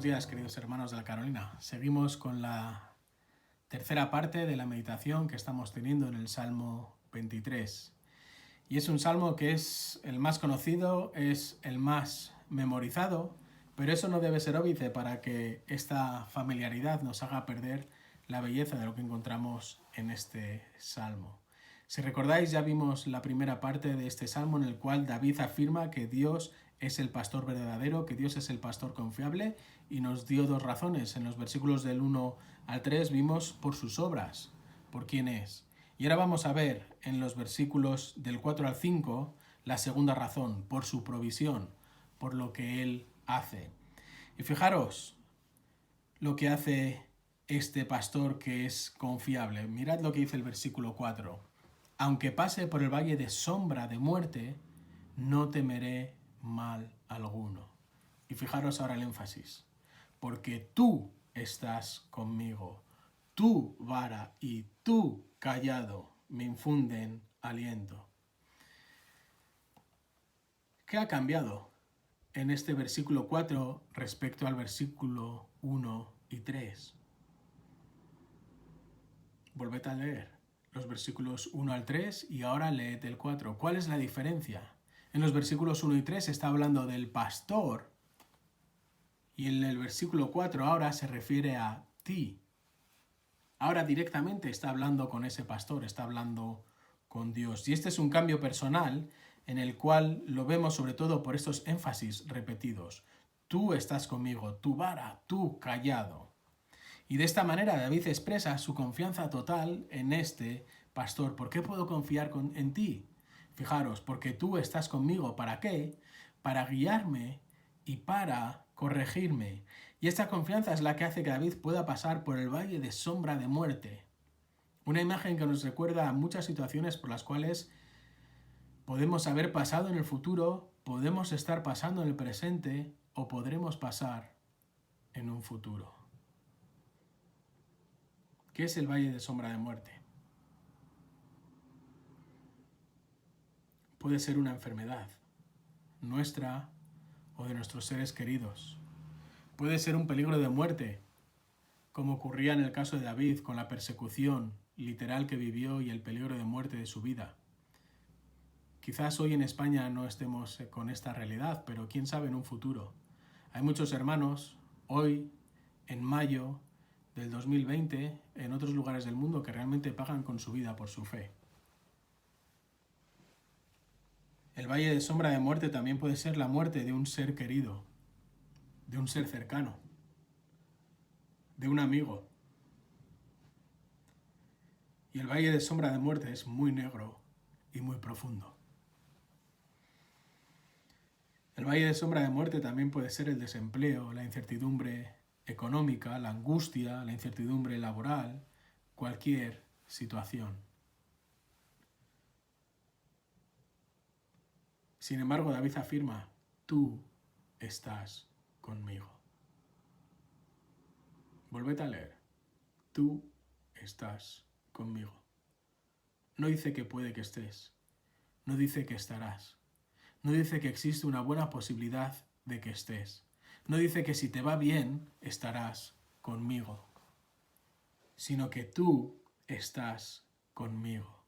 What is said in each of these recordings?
días, queridos hermanos de la Carolina. Seguimos con la tercera parte de la meditación que estamos teniendo en el Salmo 23. Y es un salmo que es el más conocido, es el más memorizado, pero eso no debe ser óbice para que esta familiaridad nos haga perder la belleza de lo que encontramos en este salmo. Si recordáis, ya vimos la primera parte de este salmo en el cual David afirma que Dios es el pastor verdadero, que Dios es el pastor confiable, y nos dio dos razones. En los versículos del 1 al 3 vimos por sus obras, por quién es. Y ahora vamos a ver en los versículos del 4 al 5 la segunda razón, por su provisión, por lo que Él hace. Y fijaros lo que hace este pastor que es confiable. Mirad lo que dice el versículo 4. Aunque pase por el valle de sombra de muerte, no temeré mal alguno. Y fijaros ahora el énfasis. Porque tú estás conmigo. Tu vara y tu callado me infunden aliento. ¿Qué ha cambiado en este versículo 4 respecto al versículo 1 y 3? Volved a leer los versículos 1 al 3 y ahora leed el 4. ¿Cuál es la diferencia? En los versículos 1 y 3 está hablando del pastor y en el versículo 4 ahora se refiere a ti. Ahora directamente está hablando con ese pastor, está hablando con Dios. Y este es un cambio personal en el cual lo vemos sobre todo por estos énfasis repetidos. Tú estás conmigo, tu vara, tu callado. Y de esta manera David expresa su confianza total en este pastor. ¿Por qué puedo confiar en ti? Fijaros, porque tú estás conmigo. ¿Para qué? Para guiarme y para corregirme. Y esta confianza es la que hace que David pueda pasar por el valle de sombra de muerte. Una imagen que nos recuerda a muchas situaciones por las cuales podemos haber pasado en el futuro, podemos estar pasando en el presente o podremos pasar en un futuro. ¿Qué es el valle de sombra de muerte? Puede ser una enfermedad, nuestra o de nuestros seres queridos. Puede ser un peligro de muerte, como ocurría en el caso de David con la persecución literal que vivió y el peligro de muerte de su vida. Quizás hoy en España no estemos con esta realidad, pero quién sabe en un futuro. Hay muchos hermanos hoy, en mayo del 2020, en otros lugares del mundo que realmente pagan con su vida por su fe. El valle de sombra de muerte también puede ser la muerte de un ser querido, de un ser cercano, de un amigo. Y el valle de sombra de muerte es muy negro y muy profundo. El valle de sombra de muerte también puede ser el desempleo, la incertidumbre económica, la angustia, la incertidumbre laboral, cualquier situación. Sin embargo, David afirma, tú estás conmigo. Volved a leer, tú estás conmigo. No dice que puede que estés, no dice que estarás, no dice que existe una buena posibilidad de que estés, no dice que si te va bien estarás conmigo, sino que tú estás conmigo.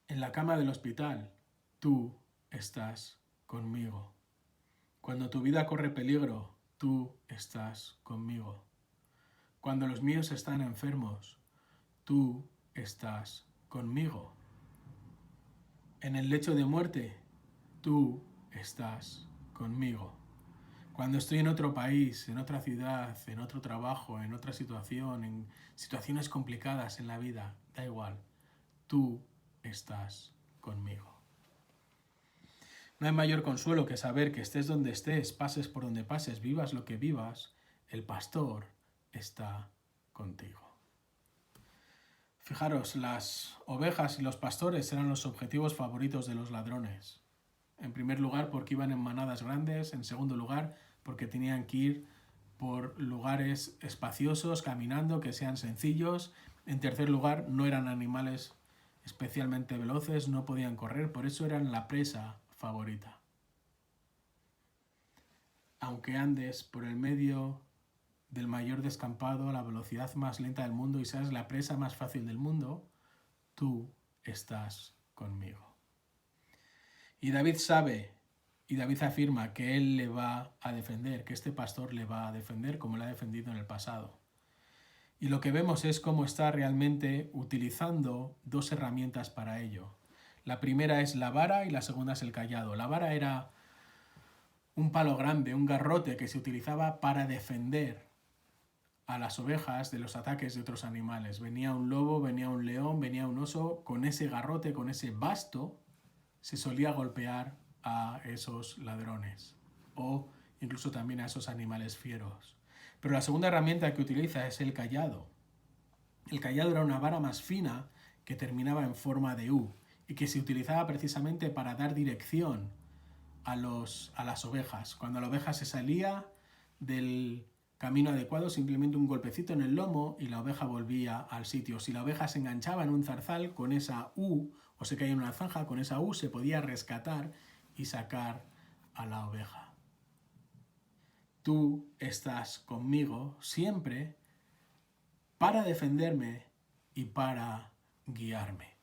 En la cama del hospital, tú estás conmigo. Cuando tu vida corre peligro, tú estás conmigo. Cuando los míos están enfermos, tú estás conmigo. En el lecho de muerte, tú estás conmigo. Cuando estoy en otro país, en otra ciudad, en otro trabajo, en otra situación, en situaciones complicadas en la vida, da igual, tú estás conmigo. No hay mayor consuelo que saber que estés donde estés, pases por donde pases, vivas lo que vivas, el pastor está contigo. Fijaros, las ovejas y los pastores eran los objetivos favoritos de los ladrones. En primer lugar, porque iban en manadas grandes. En segundo lugar, porque tenían que ir por lugares espaciosos, caminando, que sean sencillos. En tercer lugar, no eran animales especialmente veloces, no podían correr, por eso eran la presa favorita. aunque andes por el medio del mayor descampado a la velocidad más lenta del mundo y seas la presa más fácil del mundo, tú estás conmigo. Y David sabe, y David afirma que él le va a defender, que este pastor le va a defender como le ha defendido en el pasado. Y lo que vemos es cómo está realmente utilizando dos herramientas para ello. La primera es la vara y la segunda es el cayado. La vara era un palo grande, un garrote que se utilizaba para defender a las ovejas de los ataques de otros animales. Venía un lobo, venía un león, venía un oso, con ese garrote, con ese basto, se solía golpear a esos ladrones o incluso también a esos animales fieros. Pero la segunda herramienta que utiliza es el cayado. El cayado era una vara más fina que terminaba en forma de U y que se utilizaba precisamente para dar dirección a las ovejas. Cuando la oveja se salía del camino adecuado, simplemente un golpecito en el lomo y la oveja volvía al sitio. Si la oveja se enganchaba en un zarzal, con esa U, o se caía en una zanja, con esa U se podía rescatar y sacar a la oveja. Tú estás conmigo siempre para defenderme y para guiarme.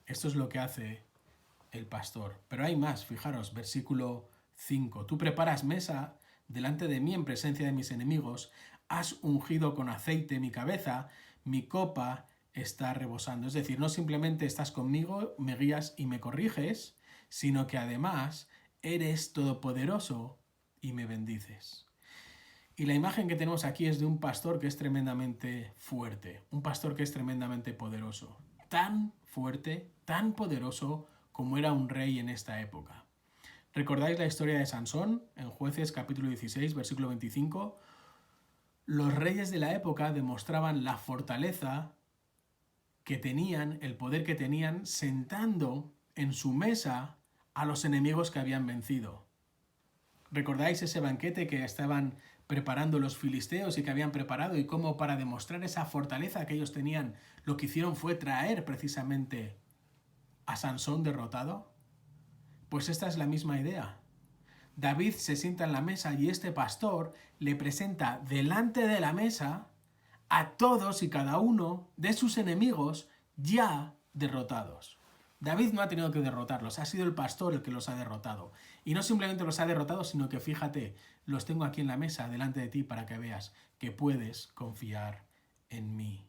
Esto es lo que hace el pastor. Pero hay más, fijaros, versículo 5. Tú preparas mesa delante de mí en presencia de mis enemigos, has ungido con aceite mi cabeza, mi copa está rebosando. Es decir, no simplemente estás conmigo, me guías y me corriges, sino que además eres todopoderoso y me bendices. Y la imagen que tenemos aquí es de un pastor que es tremendamente fuerte, un pastor que es tremendamente poderoso, tan fuerte, tan poderoso como era un rey en esta época. ¿Recordáis la historia de Sansón en Jueces capítulo 16, versículo 25? Los reyes de la época demostraban la fortaleza que tenían, el poder que tenían, sentando en su mesa a los enemigos que habían vencido. ¿Recordáis ese banquete que estaban preparando los filisteos y que habían preparado, y cómo para demostrar esa fortaleza que ellos tenían, lo que hicieron fue traer precisamente a Sansón derrotado? Pues esta es la misma idea. David se sienta en la mesa y este pastor le presenta delante de la mesa a todos y cada uno de sus enemigos ya derrotados. David no ha tenido que derrotarlos, ha sido el pastor el que los ha derrotado. Y no simplemente los ha derrotado, sino que fíjate, los tengo aquí en la mesa delante de ti para que veas que puedes confiar en mí.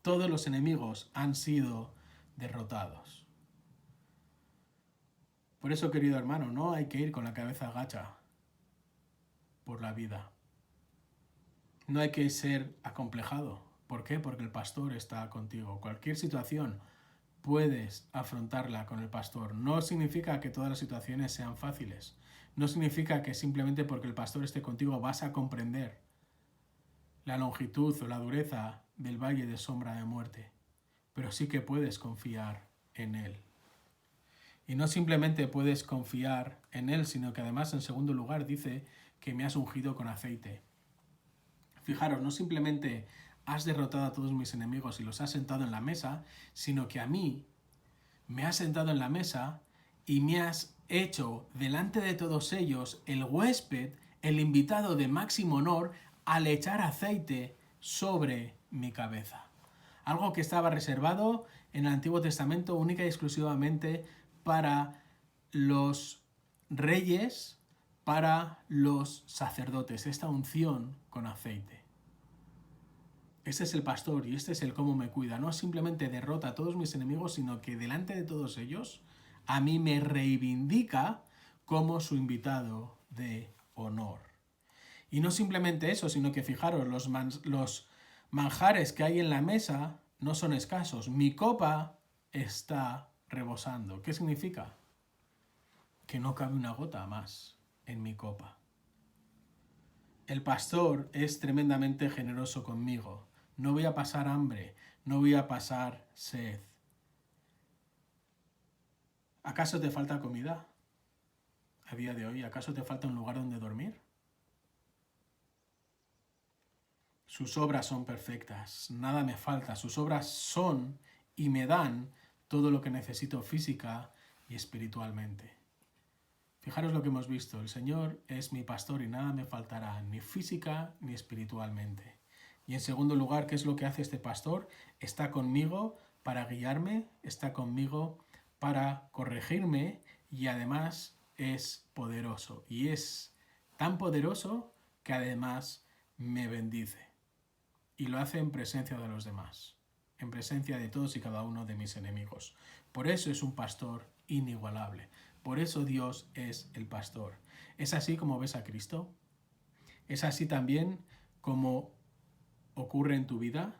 Todos los enemigos han sido derrotados. Por eso, querido hermano, no hay que ir con la cabeza agacha por la vida. No hay que ser acomplejado. ¿Por qué? Porque el pastor está contigo. Cualquier situación puedes afrontarla con el pastor. No significa que todas las situaciones sean fáciles. No significa que simplemente porque el pastor esté contigo vas a comprender la longitud o la dureza del valle de sombra de muerte. Pero sí que puedes confiar en él. Y no simplemente puedes confiar en él, sino que además en segundo lugar dice que me has ungido con aceite. Fijaros, no simplemente has derrotado a todos mis enemigos y los has sentado en la mesa, sino que a mí me has sentado en la mesa y me has hecho delante de todos ellos el huésped, el invitado de máximo honor, al echar aceite sobre mi cabeza. Algo que estaba reservado en el Antiguo Testamento única y exclusivamente para los reyes, para los sacerdotes, esta unción con aceite. Este es el pastor y este es el cómo me cuida. No simplemente derrota a todos mis enemigos, sino que delante de todos ellos a mí me reivindica como su invitado de honor. Y no simplemente eso, sino que fijaros, los manjares que hay en la mesa no son escasos. Mi copa está rebosando. ¿Qué significa? Que no cabe una gota más en mi copa. El pastor es tremendamente generoso conmigo. No voy a pasar hambre, no voy a pasar sed. ¿Acaso te falta comida a día de hoy? ¿Acaso te falta un lugar donde dormir? Sus obras son perfectas, nada me falta. Sus obras son y me dan todo lo que necesito física y espiritualmente. Fijaros lo que hemos visto. El Señor es mi pastor y nada me faltará, ni física ni espiritualmente. Y en segundo lugar, ¿qué es lo que hace este pastor? Está conmigo para guiarme, está conmigo para corregirme y además es poderoso. Y es tan poderoso que además me bendice. Y lo hace en presencia de los demás, en presencia de todos y cada uno de mis enemigos. Por eso es un pastor inigualable. Por eso Dios es el pastor. ¿Es así como ves a Cristo? ¿Es así también como ocurre en tu vida?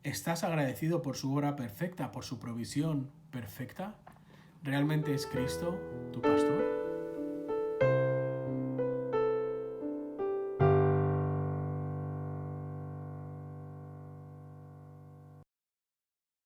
¿Estás agradecido por su obra perfecta, por su provisión perfecta? ¿Realmente es Cristo tu pastor?